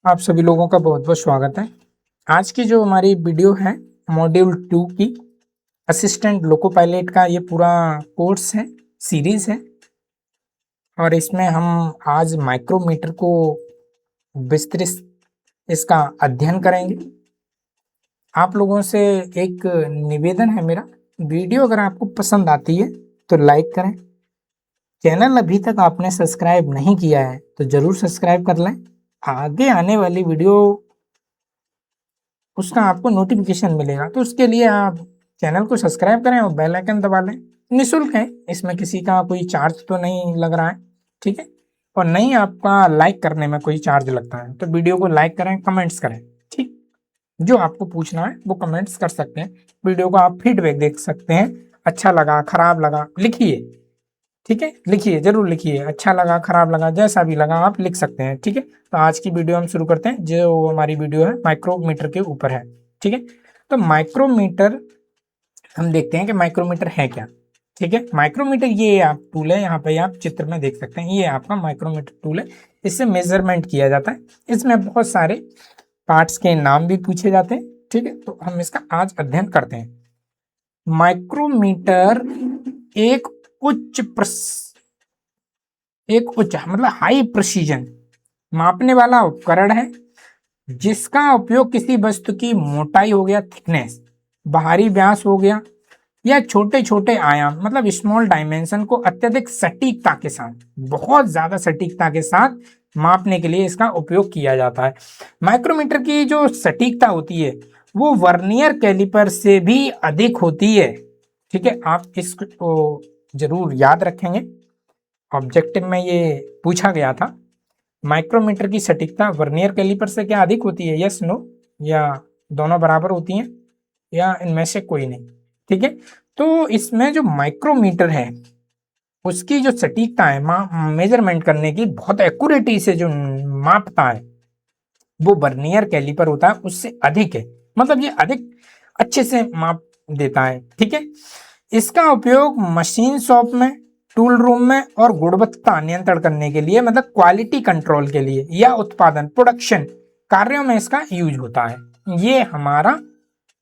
आप सभी लोगों का बहुत बहुत स्वागत है। आज की जो हमारी वीडियो है मॉड्यूल 2 की असिस्टेंट लोको पायलट का ये पूरा कोर्स है, सीरीज है और इसमें हम आज माइक्रोमीटर को विस्तृत इसका अध्ययन करेंगे। आप लोगों से एक निवेदन है मेरा, वीडियो अगर आपको पसंद आती है तो लाइक करें। चैनल अभी तक आपने सब्सक्राइब नहीं किया है तो जरूर सब्सक्राइब कर लें। आगे आने वाली वीडियो उसका आपको नोटिफिकेशन मिलेगा, तो उसके लिए आप चैनल को सब्सक्राइब करें और बेल आइकन दबा लें। निःशुल्क है, इसमें किसी का कोई चार्ज तो नहीं लग रहा है, ठीक है। और नहीं आपका लाइक करने में कोई चार्ज लगता है, तो वीडियो को लाइक करें, कमेंट्स करें, ठीक। जो आपको पूछना है वो कमेंट्स कर सकते हैं। वीडियो को आप फीडबैक देख सकते हैं, अच्छा लगा खराब लगा लिखिए, ठीक है। लिखिए, जरूर लिखिए, अच्छा लगा खराब लगा जैसा भी लगा आप लिख सकते हैं, ठीक है। तो आज की वीडियो हम शुरू करते हैं। जो हमारी वीडियो है माइक्रोमीटर के ऊपर है, ठीक है। तो माइक्रोमीटर हम देखते हैं कि माइक्रोमीटर है क्या, ठीक है। माइक्रोमीटर ये आप टूल है, यहाँ पे आप चित्र में देख सकते हैं, ये आपका माइक्रोमीटर टूल है। इससे मेजरमेंट किया जाता है। इसमें बहुत सारे पार्ट्स के नाम भी पूछे जाते हैं, ठीक है। तो हम इसका आज अध्ययन करते हैं। माइक्रोमीटर एक उच्च मतलब हाई प्रिसीजन मापने वाला उपकरण है जिसका उपयोग किसी वस्तु की मोटाई हो गया, थिकनेस, बाहरी व्यास हो गया, या छोटे छोटे आयाम मतलब स्मॉल डायमेंशन को अत्यधिक सटीकता के साथ, बहुत ज्यादा सटीकता के साथ मापने के लिए इसका उपयोग किया जाता है। माइक्रोमीटर की जो सटीकता होती है वो वर्नियर कैलिपर से भी अधिक होती है, ठीक है। आप इसको जरूर याद रखेंगे, ऑब्जेक्टिव में ये पूछा गया था। माइक्रोमीटर की सटीकता वर्नियर कैलिपर से क्या अधिक होती है, यस नो, या दोनों बराबर होती हैं, या इनमें से कोई नहीं, ठीक है। तो इसमें जो माइक्रोमीटर है उसकी जो सटीकता है मेजरमेंट करने की, बहुत एक्यूरेटी से जो मापता है वो वर्नियर कैलिपर होता है उससे अधिक है, मतलब ये अधिक अच्छे से माप देता है, ठीक है। इसका उपयोग मशीन शॉप में, टूल रूम में और गुणवत्ता नियंत्रण करने के लिए, मतलब क्वालिटी कंट्रोल के लिए या उत्पादन प्रोडक्शन कार्यों में इसका यूज होता है। ये हमारा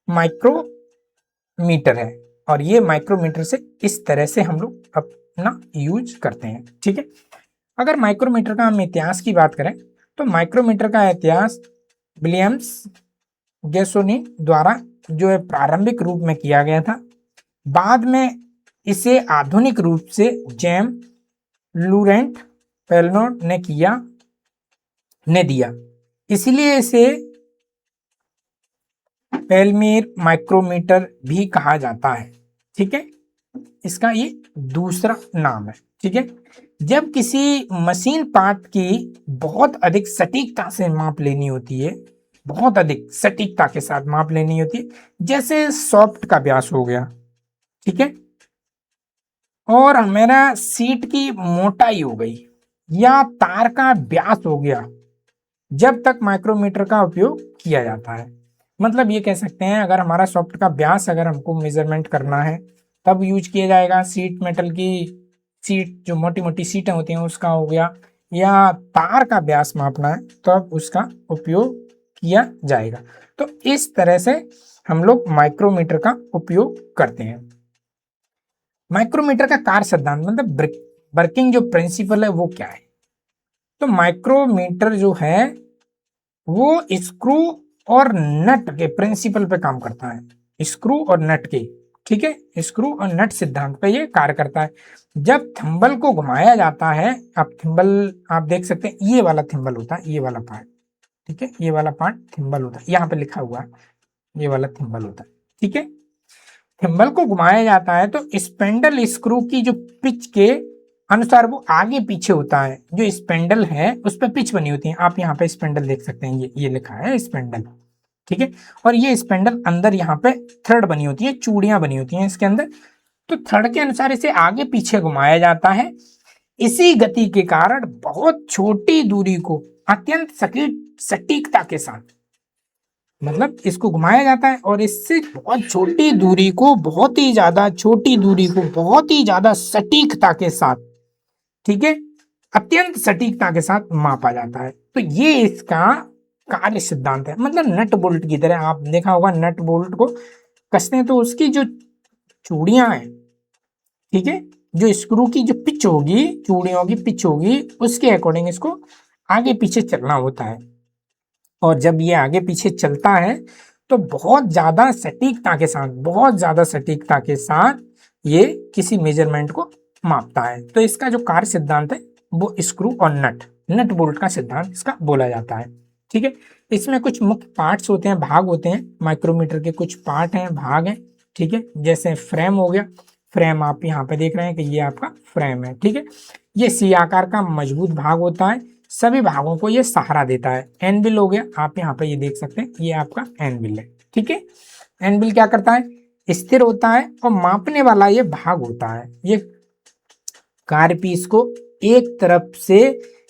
माइक्रोमीटर है और ये माइक्रोमीटर से इस तरह से हम लोग अपना यूज करते हैं, ठीक है। अगर माइक्रोमीटर का हम इतिहास की बात करें तो माइक्रोमीटर का इतिहास विलियम्स गैसोनी द्वारा जो है प्रारंभिक रूप में किया गया था। बाद में इसे आधुनिक रूप से जेम लूरेंट पेलनोट ने दिया, इसलिए इसे पेलमेर माइक्रोमीटर भी कहा जाता है, ठीक है। इसका ये दूसरा नाम है, ठीक है। जब किसी मशीन पार्ट की बहुत अधिक सटीकता से माप लेनी होती है, बहुत अधिक सटीकता के साथ माप लेनी होती है, जैसे सॉफ्ट का व्यास हो गया, ठीक है, और मेरा सीट की मोटाई हो गई, या तार का व्यास हो गया, जब तक माइक्रोमीटर का उपयोग किया जाता है। मतलब ये कह सकते हैं अगर हमारा सॉफ्ट का व्यास अगर हमको मेजरमेंट करना है तब यूज किया जाएगा। सीट मेटल की सीट जो मोटी मोटी सीटें होती हैं उसका हो गया, या तार का व्यास मापना है तब उसका उपयोग किया जाएगा। तो इस तरह से हम लोग माइक्रोमीटर का उपयोग करते हैं। माइक्रोमीटर का कार्य सिद्धांत मतलब वर्किंग जो प्रिंसिपल है वो क्या है। तो माइक्रोमीटर जो है वो स्क्रू और नट के प्रिंसिपल पे काम करता है, स्क्रू और नट के, ठीक है। स्क्रू और नट सिद्धांत पे ये कार्य करता है। जब थिम्बल को घुमाया जाता है, आप थिम्बल आप देख सकते हैं, ये वाला थिम्बल होता है, ये वाला पार्ट, ठीक है, ये वाला पार्ट थिम्बल होता है, यहाँ पे लिखा हुआ है ये वाला थिम्बल होता है, ठीक है। थिम्बल को घुमाया जाता है तो स्पेंडल स्क्रू की जो पिच के अनुसार वो आगे पीछे होता है। जो स्पेंडल है उस पर पिच बनी होती है, आप यहाँ पे स्पेंडल देख सकते हैं, ये लिखा है स्पेंडल, ठीक है। और ये स्पेंडल अंदर यहाँ पे थ्रेड बनी होती है, चूड़ियां बनी होती हैं इसके अंदर, तो थ्रेड के अनुसार इसे आगे पीछे घुमाया जाता है। इसी गति के कारण बहुत छोटी दूरी को अत्यंत सटीकता के साथ, मतलब इसको घुमाया जाता है और इससे बहुत छोटी दूरी को, बहुत ही ज्यादा छोटी दूरी को बहुत ही ज्यादा सटीकता के साथ, ठीक है, अत्यंत सटीकता के साथ मापा जाता है। तो ये इसका कार्य सिद्धांत है, मतलब नट बोल्ट की तरह। आप देखा होगा नट बोल्ट को कसते हैं तो उसकी जो चूड़ियां हैं, ठीक है, जो स्क्रू की जो पिच होगी, चूड़ियों की पिच होगी, उसके अकॉर्डिंग इसको आगे पीछे चलना होता है। और जब ये आगे पीछे चलता है तो बहुत ज्यादा सटीकता के साथ, बहुत ज्यादा सटीकता के साथ ये किसी मेजरमेंट को मापता है। तो इसका जो कार्य सिद्धांत है वो स्क्रू और नट बोल्ट का सिद्धांत इसका बोला जाता है। ठीक है, इसमें कुछ मुख्य पार्ट्स होते हैं, भाग होते हैं। माइक्रोमीटर के कुछ पार्ट हैं, भाग हैं। ठीक है, जैसे फ्रेम हो गया, फ्रेम आप यहाँ पे देख रहे हैं कि ये आपका फ्रेम है। ठीक है, ये सी आकार का मजबूत भाग होता है, सभी भागों को ये सहारा देता है। एनविल हो गया, आप यहाँ पे ये देख सकते हैं, ये आपका एनविल है। ठीक है, एनविल क्या करता है, स्थिर होता है और मापने वाला ये भाग होता है। ये कार्यपीस को एक तरफ से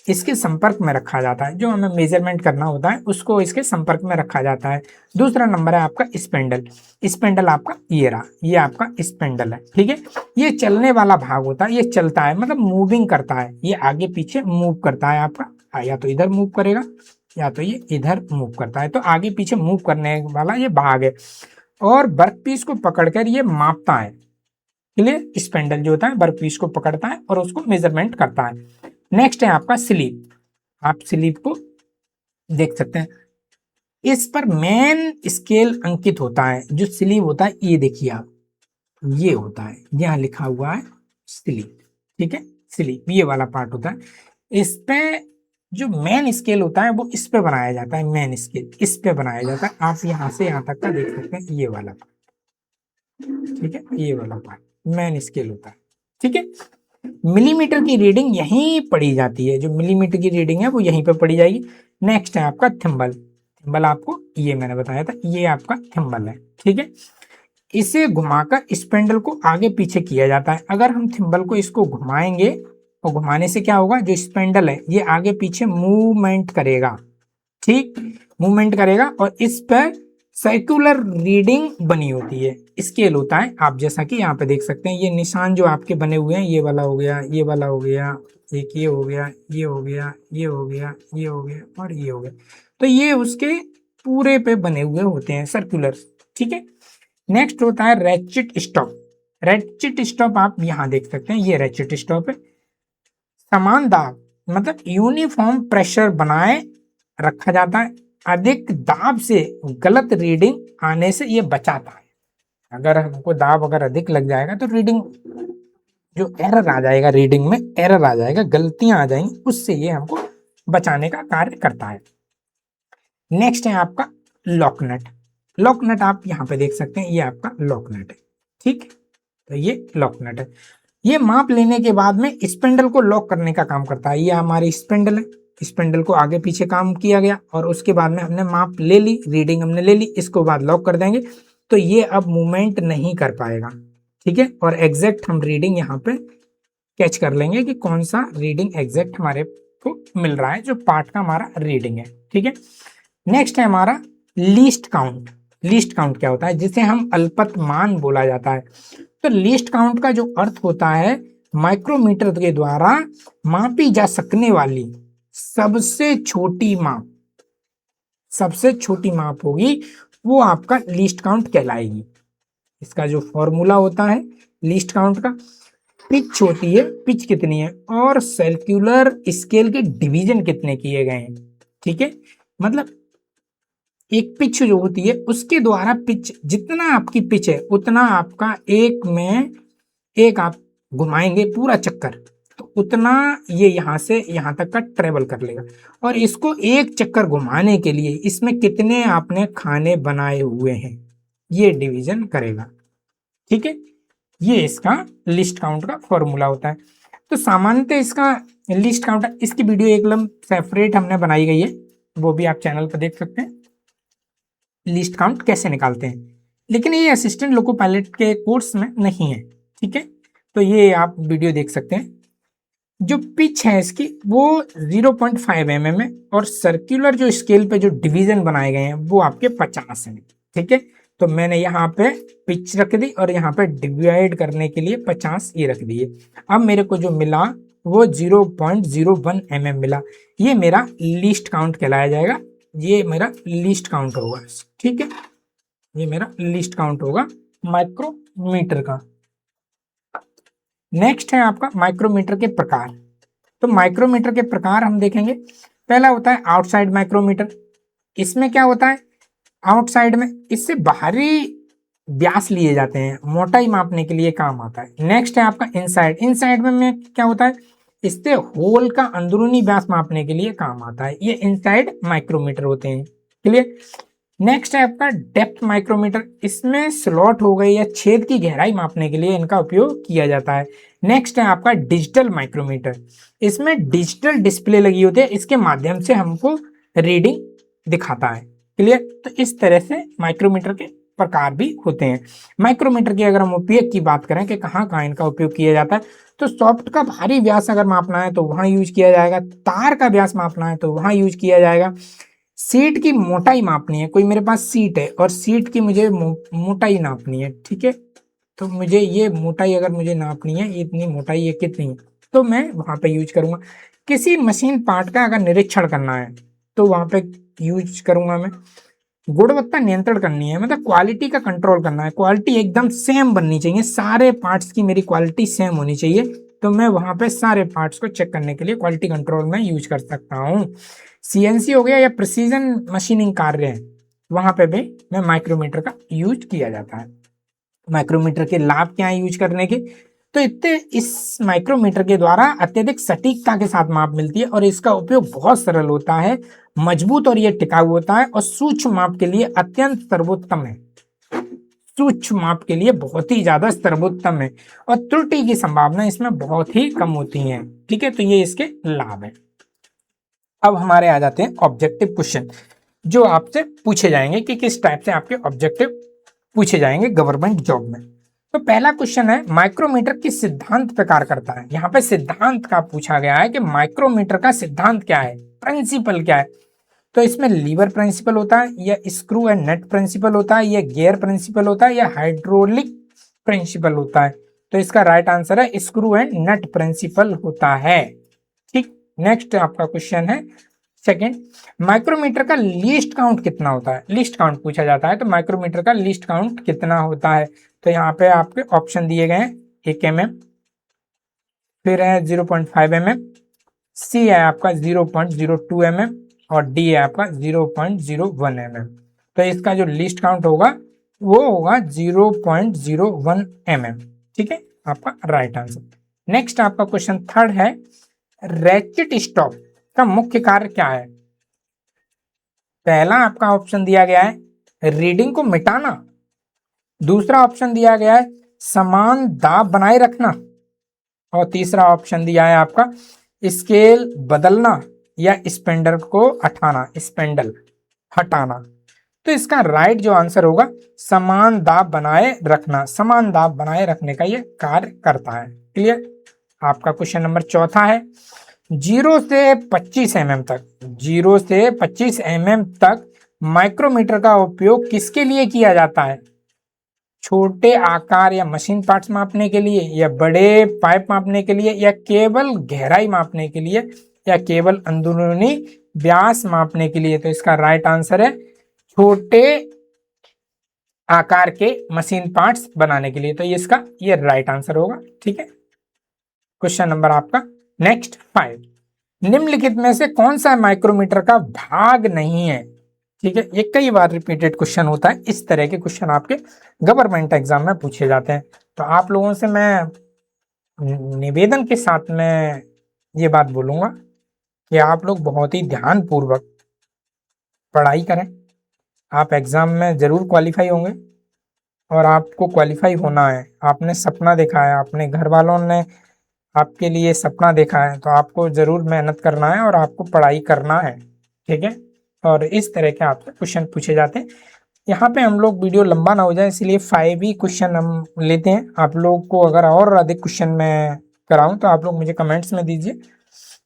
इसके संपर्क में रखा जाता है, जो हमें मेजरमेंट करना होता है उसको इसके संपर्क में रखा जाता है। दूसरा नंबर है आपका स्पेंडल। स्पेंडल आपका ये रहा, ये आपका स्पेंडल है। ठीक है, ये चलने वाला भाग होता है, ये चलता है मतलब मूविंग करता है, ये आगे पीछे मूव करता है आपका, या तो इधर मूव करेगा या तो ये इधर मूव करता है, तो आगे पीछे मूव करने वाला ये भाग है। और वर्कपीस को पकड़कर ये मापता है। क्लियर, स्पेंडल जो होता है वर्कपीस को पकड़ता है और उसको मेजरमेंट करता है। नेक्स्ट है आपका स्लीप। आप स्लीप को देख सकते हैं, इस पर मेन स्केल अंकित होता है। जो स्लीप होता है ये देखिए आप, ये होता है, यहाँ लिखा हुआ है स्लीप। ठीक है, स्लीप ये वाला पार्ट होता है। इस पे जो मेन स्केल होता है वो इस पे बनाया जाता है, मेन स्केल इस पे बनाया जाता है। आप यहाँ से यहाँ तक का देख सकते हैं, ये वाला पार्ट। ठीक है, ये वाला पार्ट मेन स्केल होता है। ठीक है, मिलीमीटर की रीडिंग यहीं पढ़ी जाती है, जो मिलीमीटर की रीडिंग है वो यहीं पे पढ़ी जाएगी। नेक्स्ट है आपका थिम्बल। थिम्बल आपको ये मैंने बताया था, ये आपका थिम्बल है। ठीक है, इसे घुमाकर स्पेंडल को आगे पीछे किया जाता है। अगर हम थिम्बल को इसको घुमाएंगे और घुमाने से क्या होगा, जो स्पेंडल है ये आगे पीछे मूवमेंट करेगा। ठीक, मूवमेंट करेगा और इस पर सर्कुलर रीडिंग बनी होती है, स्केल होता है। आप जैसा कि यहाँ पे देख सकते हैं, ये निशान जो आपके बने हुए हैं, ये वाला हो गया, ये वाला हो गया, एक ये हो गया, ये हो गया, ये हो गया, ये हो गया और ये हो गया, तो ये उसके पूरे पे बने हुए होते हैं सर्कुलर। ठीक है, नेक्स्ट होता है रैचिट स्टॉप। रैचिट स्टॉप आप यहाँ देख सकते हैं, ये रैचिट स्टॉप है। समान दाब मतलब यूनिफॉर्म प्रेशर बनाए रखा जाता है। अधिक दाब से गलत रीडिंग आने से ये बचाता है। अगर हमको दाब अगर अधिक लग जाएगा तो रीडिंग जो एरर आ जाएगा, रीडिंग में एरर आ जाएगा, गलतियां आ जाएंगी, उससे ये हमको बचाने का कार्य करता है। नेक्स्ट है आपका लॉक नट। लॉक नट आप यहाँ पे देख सकते हैं, ये आपका लॉक नट है। ठीक, तो ये लॉक नट है। ये माप लेने के बाद में स्पेंडल को लॉक करने का काम करता है। ये हमारी स्पेंडल है, स्पेंडल को आगे पीछे काम किया गया और उसके बाद में हमने माप ले ली, रीडिंग हमने ले ली, इसको बाद लॉक कर देंगे तो ये अब मूवमेंट नहीं कर पाएगा। ठीक है, और एग्जैक्ट हम रीडिंग यहाँ पे कैच कर लेंगे कि कौन सा रीडिंग एग्जैक्ट हमारे को मिल रहा है, जो पार्ट का हमारा रीडिंग है। ठीक है, नेक्स्ट है हमारा लीस्ट काउंट। लीस्ट काउंट क्या होता है, जिसे हम अल्पतमान बोला जाता है। तो लीस्ट काउंट का जो अर्थ होता है, माइक्रोमीटर के द्वारा मापी जा सकने वाली सबसे छोटी माप, सबसे छोटी माप होगी वो आपका लीस्ट काउंट कहलाएगी। इसका जो फॉर्मूला होता है लीस्ट काउंट का, पिच होती है, पिच कितनी है और सर्कुलर स्केल के डिवीजन कितने किए गए हैं। ठीक है, मतलब एक पिच जो होती है उसके द्वारा पिच, जितना आपकी पिच है उतना आपका एक में एक आप घुमाएंगे पूरा चक्कर, तो उतना ये यहाँ से यहाँ तक का ट्रेवल कर लेगा। और इसको एक चक्कर घुमाने के लिए इसमें कितने आपने खाने बनाए हुए हैं ये डिवीजन करेगा। ठीक है, ये इसका लिस्ट काउंट का फॉर्मूला होता है। तो सामान्यतः इसका लिस्ट काउंट, इसकी वीडियो एकदम सेपरेट हमने बनाई गई है, वो भी आप चैनल पर देख सकते हैं, लिस्ट काउंट कैसे निकालते हैं। लेकिन ये असिस्टेंट लोको पायलट के कोर्स में नहीं है। ठीक है, तो ये आप वीडियो देख सकते हैं। जो पिच है इसकी वो 0.5 mm है और सर्कुलर जो स्केल पे जो डिवीजन बनाए गए हैं वो आपके 50 हैं। ठीक है, तो मैंने यहाँ पे पिच रख दी और यहाँ पे डिवाइड करने के लिए 50 ये रख दिए। अब मेरे को जो मिला वो 0.01 mm मिला, ये मेरा लीस्ट काउंट कहलाया जाएगा ये मेरा लीस्ट काउंट होगा, ठीक है, ये मेरा लीस्ट काउंट होगा माइक्रोमीटर का। नेक्स्ट है आपका माइक्रोमीटर के प्रकार। तो माइक्रोमीटर के प्रकार हम देखेंगे। पहला होता है आउटसाइड माइक्रोमीटर। इसमें क्या होता है, आउटसाइड में इससे बाहरी व्यास लिए जाते हैं, मोटाई मापने के लिए काम आता है। नेक्स्ट है आपका इनसाइड। इनसाइड में क्या होता है, इससे होल का अंदरूनी व्यास मापने के लिए काम आता है। ये इनसाइड माइक्रोमीटर होते हैं। क्लियर। नेक्स्ट है आपका डेप्थ माइक्रोमीटर। इसमें स्लॉट हो गई या छेद की गहराई मापने के लिए इनका उपयोग किया जाता है। नेक्स्ट है आपका डिजिटल माइक्रोमीटर। इसमें डिजिटल डिस्प्ले लगी होती है, इसके माध्यम से हमको रीडिंग दिखाता है। क्लियर। तो इस तरह से माइक्रोमीटर के प्रकार भी होते हैं। माइक्रोमीटर की अगर हम उपयोग की बात करें कि कहाँ कहाँ इनका उपयोग किया जाता है, तो सॉफ्ट का भारी व्यास अगर मापना है तो वहां यूज किया जाएगा। तार का व्यास मापना है तो वहां यूज किया जाएगा। सीट की मोटाई मापनी है, कोई मेरे पास सीट है और सीट की मुझे मोटाई नापनी है, ठीक है, तो मुझे ये मोटाई अगर मुझे नापनी है, इतनी मोटाई ये कितनी है, तो मैं वहां पे यूज करूंगा। किसी मशीन पार्ट का अगर निरीक्षण करना है तो वहां पे यूज करूंगा मैं। गुणवत्ता नियंत्रण करनी है, मतलब क्वालिटी का कंट्रोल करना है, क्वालिटी एकदम सेम बननी चाहिए, सारे पार्ट्स की मेरी क्वालिटी सेम होनी चाहिए, तो मैं वहां पे सारे पार्ट्स को चेक करने के लिए क्वालिटी कंट्रोल में यूज कर सकता हूँ। सीएनसी हो गया या प्रिसीजन मशीनिंग कार्य है, वहां पे भी मैं माइक्रोमीटर का यूज किया जाता है। माइक्रोमीटर के लाभ क्या है यूज करने के, तो इतने इस माइक्रोमीटर के द्वारा अत्यधिक सटीकता के साथ माप मिलती है और इसका उपयोग बहुत सरल होता है, मजबूत और ये टिकाऊ होता है और सूक्ष्म माप के लिए अत्यंत सर्वोत्तम है। सूक्ष्म माप के लिए बहुत ही ज्यादा सर्वोत्तम है और त्रुटि की संभावना इसमें बहुत ही कम होती है। ठीक है, तो ये इसके लाभ है। अब हमारे आ जाते हैं ऑब्जेक्टिव क्वेश्चन, जो आपसे पूछे जाएंगे कि किस टाइप से आपके ऑब्जेक्टिव पूछे जाएंगे गवर्नमेंट जॉब में। तो पहला क्वेश्चन है, माइक्रोमीटर किस सिद्धांत पे कार्य करता है। यहाँ पे सिद्धांत का पूछा गया है कि माइक्रोमीटर का सिद्धांत क्या है, प्रिंसिपल क्या है। तो इसमें लीवर प्रिंसिपल होता है, या स्क्रू एंड नट प्रिंसिपल होता है, या गियर प्रिंसिपल होता है, या हाइड्रोलिक प्रिंसिपल होता है। तो इसका राइट आंसर है स्क्रू एंड नट प्रिंसिपल होता है। ठीक। नेक्स्ट आपका क्वेश्चन है सेकंड, माइक्रोमीटर का लीस्ट काउंट कितना होता है। लीस्ट काउंट पूछा जाता है, तो माइक्रोमीटर का लीस्ट काउंट कितना होता है। तो यहाँ पे आपके ऑप्शन दिए गए हैं, 1 mm, फिर है 0.5 mm, सी है आपका 0.02 mm और डी है आपका 0.01 mm। तो इसका जो लीस्ट काउंट होगा वो होगा 0.01 mm। ठीक है, आपका राइट आंसर। नेक्स्ट आपका क्वेश्चन थर्ड है, रैचेट स्टॉप का मुख्य कार्य क्या है। पहला आपका ऑप्शन दिया गया है रीडिंग को मिटाना, दूसरा ऑप्शन दिया गया है समान दाब बनाए रखना, और तीसरा ऑप्शन दिया है आपका स्केल बदलना या स्पेंडल को हटाना, स्पेंडल हटाना। तो इसका राइट जो आंसर होगा समान दाब बनाए रखना, समान दाब बनाए रखने का ये कार्य करता है। क्लियर। आपका क्वेश्चन नंबर चौथा है, 0 से 25 mm तक, 0 से 25 mm तक माइक्रोमीटर का उपयोग किसके लिए किया जाता है। छोटे आकार या मशीन पार्ट्स मापने के लिए, या बड़े पाइप मापने के लिए, या केवल गहराई मापने के लिए, या केवल अंदरूनी व्यास मापने के लिए। तो इसका राइट आंसर है छोटे आकार के मशीन पार्ट्स बनाने के लिए। तो ये इसका ये राइट आंसर होगा। ठीक है, क्वेश्चन नंबर आपका नेक्स्ट 5, निम्नलिखित में से कौन सा माइक्रोमीटर का भाग नहीं है। ठीक है, ये कई बार रिपीटेड क्वेश्चन होता है, इस तरह के क्वेश्चन आपके गवर्नमेंट एग्जाम में पूछे जाते हैं। तो आप लोगों से मैं निवेदन के साथ में ये बात बोलूंगा कि आप लोग बहुत ही ध्यान पूर्वक पढ़ाई करें। आप एग्जाम में जरूर क्वालिफाई होंगे और आपको क्वालिफाई होना है। आपने सपना देखा है, अपने घर वालों ने आपके लिए सपना देखा है, तो आपको जरूर मेहनत करना है और आपको पढ़ाई करना है। ठीक है, और इस तरह के आपसे क्वेश्चन पूछे जाते हैं। यहाँ पे हम लोग वीडियो लंबा ना हो जाए इसलिए 5 ही क्वेश्चन हम लेते हैं। आप लोग को अगर और अधिक क्वेश्चन मैं कराऊं तो आप लोग मुझे कमेंट्स में दीजिए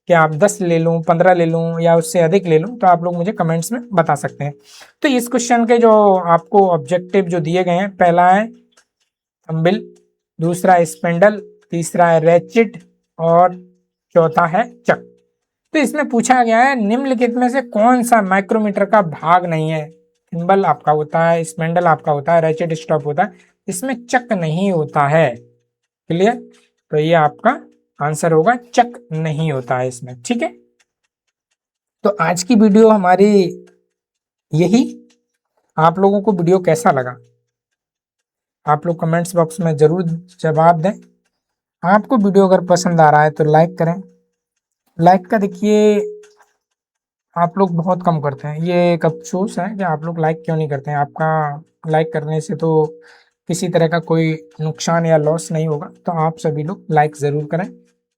कि आप 10 ले लूं, 15 ले लूं या उससे अधिक ले लूं, तो आप लोग मुझे कमेंट्स में बता सकते हैं। तो इस क्वेश्चन के जो आपको ऑब्जेक्टिव जो दिए गए हैं, पहला है थंबिल, दूसरा है स्पेंडल, तीसरा है रैचेट और चौथा है चक। तो इसमें पूछा गया है निम्नलिखित में से कौन सा माइक्रोमीटर का भाग नहीं है। थिम्बल आपका होता है, स्पेंडल आपका होता है, रेचेट स्टॉप होता है, इसमें चक नहीं होता है। क्लियर? तो ये आपका आंसर होगा, चक नहीं होता है इसमें। ठीक है, तो आज की वीडियो हमारी यही। आप लोगों को वीडियो कैसा लगा आप लोग कमेंट्स बॉक्स में जरूर जवाब दें। आपको वीडियो अगर पसंद आ रहा है तो लाइक करें। लाइक का देखिए आप लोग बहुत कम करते हैं, ये एक अफसोस है कि आप लोग लाइक क्यों नहीं करते हैं। आपका लाइक करने से तो किसी तरह का कोई नुकसान या लॉस नहीं होगा, तो आप सभी लोग लाइक ज़रूर करें।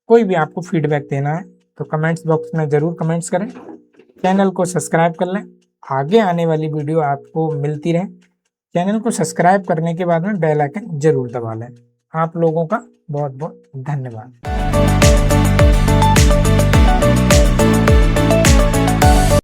कोई भी आपको फीडबैक देना है तो कमेंट्स बॉक्स में ज़रूर कमेंट्स करें। चैनल को सब्सक्राइब कर लें, आगे आने वाली वीडियो आपको मिलती रहे। चैनल को सब्सक्राइब करने के बाद में बेल आइकन जरूर दबा लें। आप लोगों का बहुत बहुत धन्यवाद।